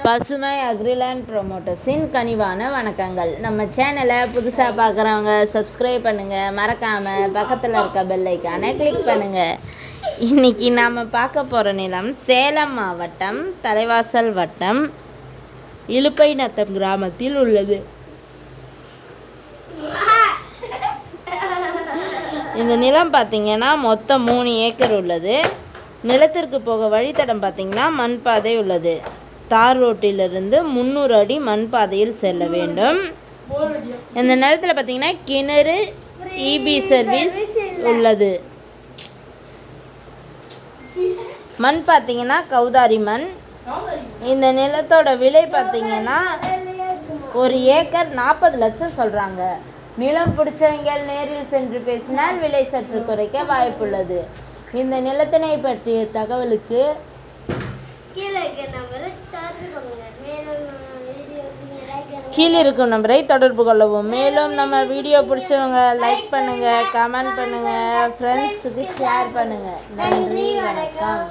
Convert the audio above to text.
பசுமை அக்ரிலேண்ட் ப்ரொமோட்டர்ஸின் கனிவான வணக்கங்கள். நம்ம சேனலை புதுசாக பார்க்குறவங்க சப்ஸ்கிரைப் பண்ணுங்கள், மறக்காமல் பக்கத்தில் இருக்க பெல் ஐக்கானை கிளிக் பண்ணுங்கள். இன்றைக்கி நாம் பார்க்க போகிற நிலம் சேலம் மாவட்டம் தலைவாசல் வட்டம் இலுப்பைநத்தம் கிராமத்தில் உள்ளது. இந்த நிலம் பார்த்திங்கன்னா மொத்தம் 3 ஏக்கர் உள்ளது. நிலத்திற்கு போக வழித்தடம் பார்த்திங்கன்னா மண் பாதை உள்ளது. தார் ரோட்டிலிருந்து 300 அடி மண் பாதையில் செல்ல வேண்டும். இந்த நிலத்தில் பார்த்திங்கன்னா கிணறு, இபி சர்வீஸ் உள்ளது. மண் பார்த்திங்கன்னா கௌதாரி மண். இந்த நிலத்தோட விலை பார்த்திங்கன்னா 1 ஏக்கர் 40 லட்சம் சொல்கிறாங்க. நிலம் பிடிச்சவங்க நேரில் சென்று பேசினால் விலை சற்று குறைக்க வாய்ப்புள்ளது. இந்த நிலத்தினை பற்றிய தகவலுக்கு கீழே இருக்கும் நம்பரை தொடர்பு கொள்ளவும். மேலும் நம்ம வீடியோ பிடிச்சவங்க லைக் பண்ணுங்கள், கமெண்ட் பண்ணுங்கள், ஃப்ரெண்ட்ஸுக்கு ஷேர் பண்ணுங்கள். நன்றி, வணக்கம்.